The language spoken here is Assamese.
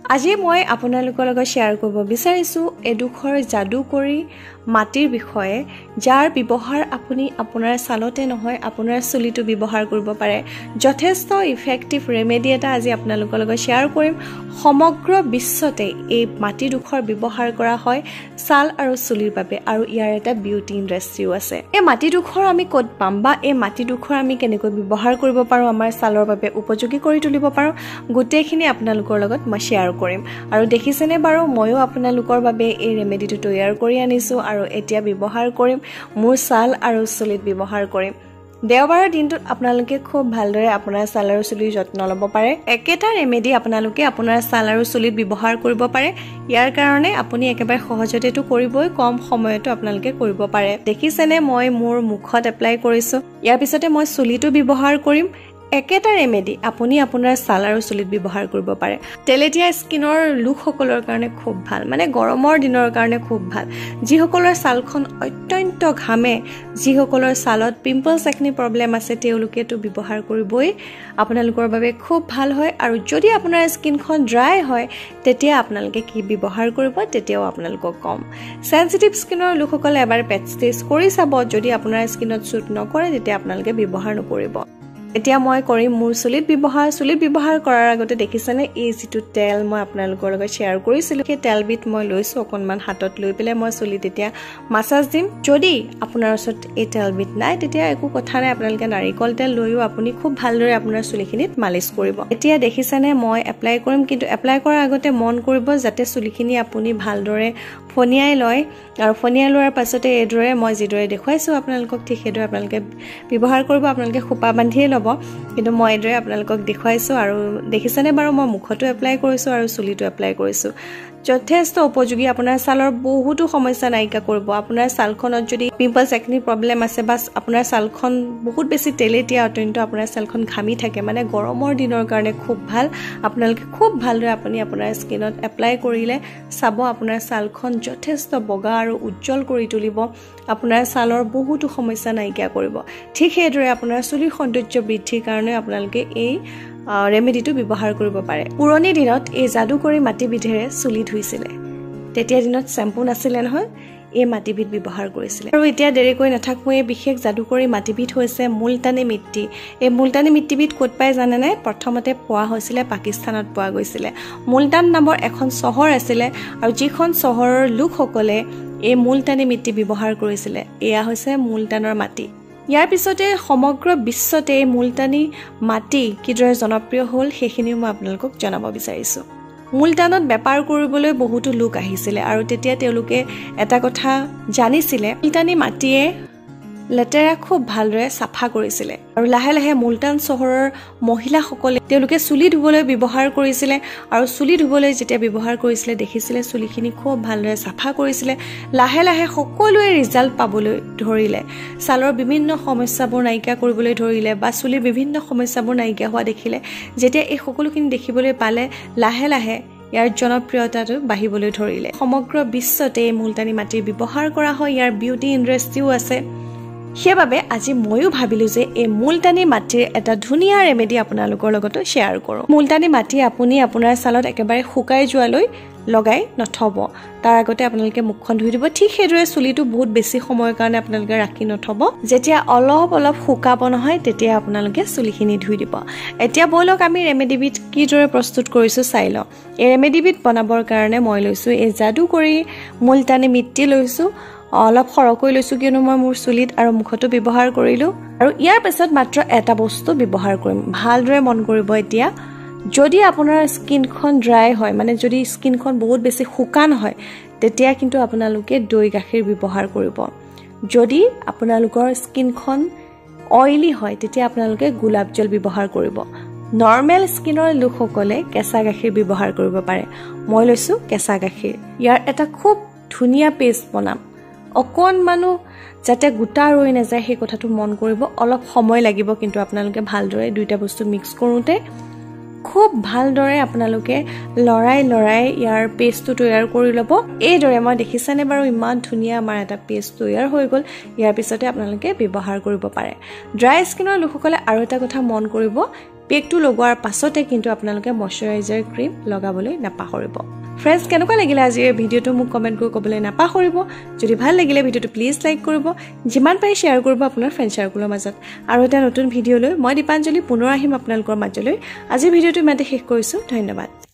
আজি মই আপোনালোকৰ লগত শ্বেয়াৰ কৰিব বিচাৰিছো এডোখৰ যাদুকৰী মাটিৰ বিষয়ে যাৰ ব্যৱহাৰ আপুনি আপোনাৰ ছালতে নহয় আপোনাৰ চুলিটো ব্যৱহাৰ কৰিব পাৰে যথেষ্ট ইফেক্টিভ ৰেমেডি এটা আজি আপোনালোকৰ লগত শ্বেয়াৰ কৰিম সমগ্ৰ বিশ্বতে এই মাটিডোখৰ ব্যৱহাৰ কৰা হয় ছাল আৰু চুলিৰ বাবে আৰু ইয়াৰ এটা বিউটি ইণ্ডাষ্ট্ৰীও আছে এই মাটিডোখৰ আমি ক'ত পাম বা এই মাটিডোখৰ আমি কেনেকৈ ব্যৱহাৰ কৰিব পাৰো আমাৰ ছালৰ বাবে উপযোগী কৰি তুলিব পাৰো গোটেইখিনি আপোনালোকৰ লগত মই শ্বেয়াৰ কৰিম আৰু দেখিছেনে বাৰু ময়ো আপোনালোকৰ বাবে এই ৰেমেডিটো তৈয়াৰ কৰি আনিছো আৰু এতিয়া ব্যৱহাৰ কৰিম মোৰ ছাল আৰু চুলিত ব্যৱহাৰ কৰিম দেওবাৰৰ দিনটোত আপোনালোকে খুব ভালদৰে আপোনাৰ ছাল আৰু চুলিৰ যত্ন ল'ব পাৰে একেটা ৰেমেডি আপোনালোকে আপোনাৰ ছাল আৰু চুলিত ব্যৱহাৰ কৰিব পাৰে ইয়াৰ কাৰণে আপুনি একেবাৰে সহজতেটো কৰিবই কম সময়তো আপোনালোকে কৰিব পাৰে দেখিছেনে মই মোৰ মুখত এপ্লাই কৰিছো ইয়াৰ পিছতে মই চুলিটো ব্যৱহাৰ কৰিম একেটা ৰেমেডি আপুনি আপোনাৰ ছাল আৰু চুলিত ব্যৱহাৰ কৰিব পাৰে তেলেটিয়া স্কিনৰ লোকসকলৰ কাৰণে খুব ভাল মানে গৰমৰ দিনৰ কাৰণে খুব ভাল যিসকলৰ ছালখন অত্যন্ত ঘামে যিসকলৰ ছালত পিম্পলছ একনি প্ৰবলেম আছে তেওঁলোকেটো ব্যৱহাৰ কৰিবই আপোনালোকৰ বাবে খুব ভাল হয় আৰু যদি আপোনাৰ স্কিনখন ড্ৰাই হয় তেতিয়া আপোনালোকে কি ব্যৱহাৰ কৰিব তেতিয়াও আপোনালোকক কম সেনসিটিভ স্কিনৰ লোকসকলে এবাৰ পেটচ টেষ্ট কৰি চাব যদি আপোনাৰ স্কিনত সুট নকৰে তেতিয়া আপোনালোকে ব্যৱহাৰ নকৰিব এতিয়া মই কৰিম মোৰ চুলিত ব্যৱহাৰ কৰাৰ আগতে দেখিছেনে এই যেটো তেল মই আপোনালোকৰ লগত শ্বেয়াৰ কৰিছিলো সেই তেলবিট মই লৈছো অকনমান হাতত লৈ পেলে মই চুলিত এতিয়া মাসাজ দিম যদি আপোনাৰ ওচৰত এই তেলবিট নাই তেতিয়া একো কথা নাই আপোনালোকে নাৰিকল তেল লৈও আপুনি খুব ভালদৰে আপোনাৰ চুলিখিনিত মালিশ কৰিব এতিয়া দেখিছেনে মই এপ্লাই কৰিম কিন্তু এপ্লাই কৰাৰ আগতে মন কৰিব যাতে চুলিখিনি আপুনি ভালদৰে ফনিয়াই লয় আৰু ফনিয়াই লোৱাৰ পাছতে এদৰে মই যিদৰে দেখুৱাইছো আপোনালোকক ঠিক সেইদৰে আপোনালোকে ব্যৱহাৰ কৰিব আপোনালোকে খোপা বান্ধিয়ে ল'ব কিন্তু মই এদৰে আপোনালোকক দেখুৱাইছো আৰু দেখিছেনে বাৰু মই মুখটো এপ্লাই কৰিছো আৰু চুলিটো এপ্লাই কৰিছো যথেষ্ট উপযোগী আপোনাৰ ছালৰ বহুতো সমস্যা নাইকা কৰিব আপোনাৰ ছালখনত যদি পিম্পলছ একনি প্ৰবলেম আছে বাস আপোনাৰ ছালখন বহুত বেছি তেলেটিয়া অত্যন্ত আপোনাৰ ছালখন ঘামি থাকে মানে গৰমৰ দিনৰ কাৰণে খুব ভাল আপোনালোকে খুব ভালদৰে আপুনি আপোনাৰ স্কিনত এপ্লাই কৰিলে চাব আপোনাৰ ছালখন যথেষ্ট বগা আৰু উজ্জ্বল কৰি তুলিব আপোনাৰ ছালৰ বহুতো সমস্যা নাইকা কৰিব ঠিক সেইদৰে আপোনাৰ চুলিৰ সৌন্দৰ্য বৃদ্ধিৰ কাৰণে আপোনালোকে এই ৰেমেডিটো ব্যৱহাৰ কৰিব পাৰে পুৰণি দিনত এই যাদুকৰী মাটিবিধেৰে চুলি ধুইছিলে তেতিয়া দিনত শ্যাম্পু নাছিলে নহয় এই মাটিবিধ ব্যৱহাৰ কৰিছিলে আৰু এতিয়া দেৰিকৈ নাথাকোৱে বিশেষ যাদুকৰী মাটিবিধ হৈছে মুলতানী মিট্টি এই মুলতানী মিট্টিবিধ ক'ত পায় জানে নাই প্ৰথমতে পোৱা হৈছিলে পাকিস্তানত পোৱা গৈছিলে মুলতান নামৰ এখন চহৰ আছিল আৰু যিখন চহৰৰ লোকসকলে এই মুলতানী মিট্টি ব্যৱহাৰ কৰিছিলে এয়া হৈছে মুলতানৰ মাটি ইয়াৰ পিছতে সমগ্ৰ বিশ্বতে মুলতানী মাটি কিদৰে জনপ্ৰিয় হ'ল সেইখিনিও মই আপোনালোকক জনাব বিচাৰিছো মুলতানত বেপাৰ কৰিবলৈ বহুতো লোক আহিছিল আৰু তেতিয়া তেওঁলোকে এটা কথা জানিছিলে মুলতানী মাটিয়ে লেতেৰা খুব ভালদৰে সাফা কৰিছিল আৰু লাহে লাহে মুলতান চহৰৰ মহিলাসকলে তেওঁলোকে চুলি ধুবলৈ ব্যৱহাৰ কৰিছিল আৰু চুলি ধুবলৈ যেতিয়া ব্যৱহাৰ কৰিছিল দেখিছিল চুলিখিনি খুব ভালদৰে সাফা কৰিছিল লাহে লাহে সকলোৱে ৰিজাল্ট পাবলৈ ধৰিলে ছালৰ বিভিন্ন সমস্যাবোৰ নাইকা কৰিবলৈ ধৰিলে বা চুলিৰ বিভিন্ন সমস্যাবোৰ নাইকা হোৱা দেখিলে যেতিয়া এই সকলোখিনি দেখিবলৈ পালে লাহে লাহে ইয়াৰ জনপ্ৰিয়তাটো বাঢ়িবলৈ ধৰিলে সমগ্ৰ বিশ্বতে মুলতানী মাটিৰ ব্যৱহাৰ কৰা হয় ইয়াৰ বিউটি ইণ্ডাষ্ট্ৰীও আছে সেইবাবে আজি ময়ো ভাবিলো যে এই মুলতানী মাটিৰ এটা ধুনীয়া ৰেমেডি আপোনালোকৰ লগত শ্বেয়াৰ কৰো মুলতানী মাটি আপুনি আপোনাৰ ছালত একেবাৰে শুকাই যোৱালৈ লগাই নথব তাৰ আগতে আপোনালোকে মুখখন ধুই দিব ঠিক সেইদৰে চুলিটো বহুত বেছি সময়ৰ কাৰণে আপোনালোকে ৰাখি নথব যেতিয়া অলপ শুকাব নহয় তেতিয়া আপোনালোকে চুলিখিনি ধুই দিব এতিয়া বলক আমি ৰেমেডিবিট কিদৰে প্ৰস্তুত কৰিছো চাই লওঁ এই ৰেমেডিবিট বনাবৰ কাৰণে মই লৈছো এই যাদুকৰী মুলতানী মিট্টি লৈছো অলপ খৰকৈ লৈছো কিয়নো মই মোৰ চুলিত আৰু মুখটো ব্যৱহাৰ কৰিলো আৰু ইয়াৰ পিছত মাত্ৰ এটা বস্তু ব্যৱহাৰ কৰিম ভালদৰে মন কৰিব এতিয়া যদি আপোনাৰ স্কিনখন ড্ৰাই হয় মানে যদি স্কিনখন বহুত বেছি শুকান হয় তেতিয়া কিন্তু আপোনালোকে দৈ গাখীৰ ব্যৱহাৰ কৰিব যদি আপোনালোকৰ স্কিনখন অইলি হয় তেতিয়া আপোনালোকে গোলাপ জল ব্যৱহাৰ কৰিব নৰ্মেল স্কিনৰ লোকসকলে কেঁচা গাখীৰ ব্যৱহাৰ কৰিব পাৰে মই লৈছো কেঁচা গাখীৰ ইয়াৰ এটা খুব ধুনীয়া পেষ্ট বনাম অকনমানো যাতে গোটা ৰৈ নাযায় সেই কথাটো মন কৰিব অলপ সময় লাগিব কিন্তু আপোনালোকে ভালদৰে দুইটা বস্তু মিক্স কৰোতে খুব ভালদৰে আপোনালোকে লৰাই ইয়াৰ পেষ্টটো তৈয়াৰ কৰি ল'ব এইদৰে মই দেখিছানে বাৰু ইমান ধুনীয়া আমাৰ এটা পেষ্ট তৈয়াৰ হৈ গ'ল ইয়াৰ পিছতে আপোনালোকে ব্যৱহাৰ কৰিব পাৰে ড্ৰাই স্কিনৰ লোকসকলে আৰু এটা কথা মন কৰিব পেকটো লগোৱাৰ পাছতে কিন্তু আপোনালোকে ময়শ্চাৰাইজাৰ ক্ৰীম লগাবলৈ নাপাহৰিব ফ্ৰেণ্ডছ কেনেকুৱা লাগিলে আজি এই ভিডিঅ'টো মোক কমেণ্ট কৰি ক'বলৈ নাপাহৰিব যদি ভাল লাগিলে ভিডিঅ'টো প্লিজ লাইক কৰিব যিমান পাৰি শ্বেয়াৰ কৰিব আপোনাৰ ফ্ৰেণ্ড চাৰ্কুলৰ মাজত আৰু এটা নতুন ভিডিঅ' লৈ মই দীপাঞ্জলি পুনৰ আহিম আপোনালোকৰ মাজলৈ আজি ভিডিঅ'টো ইমানতে শেষ কৰিছোঁ ধন্যবাদ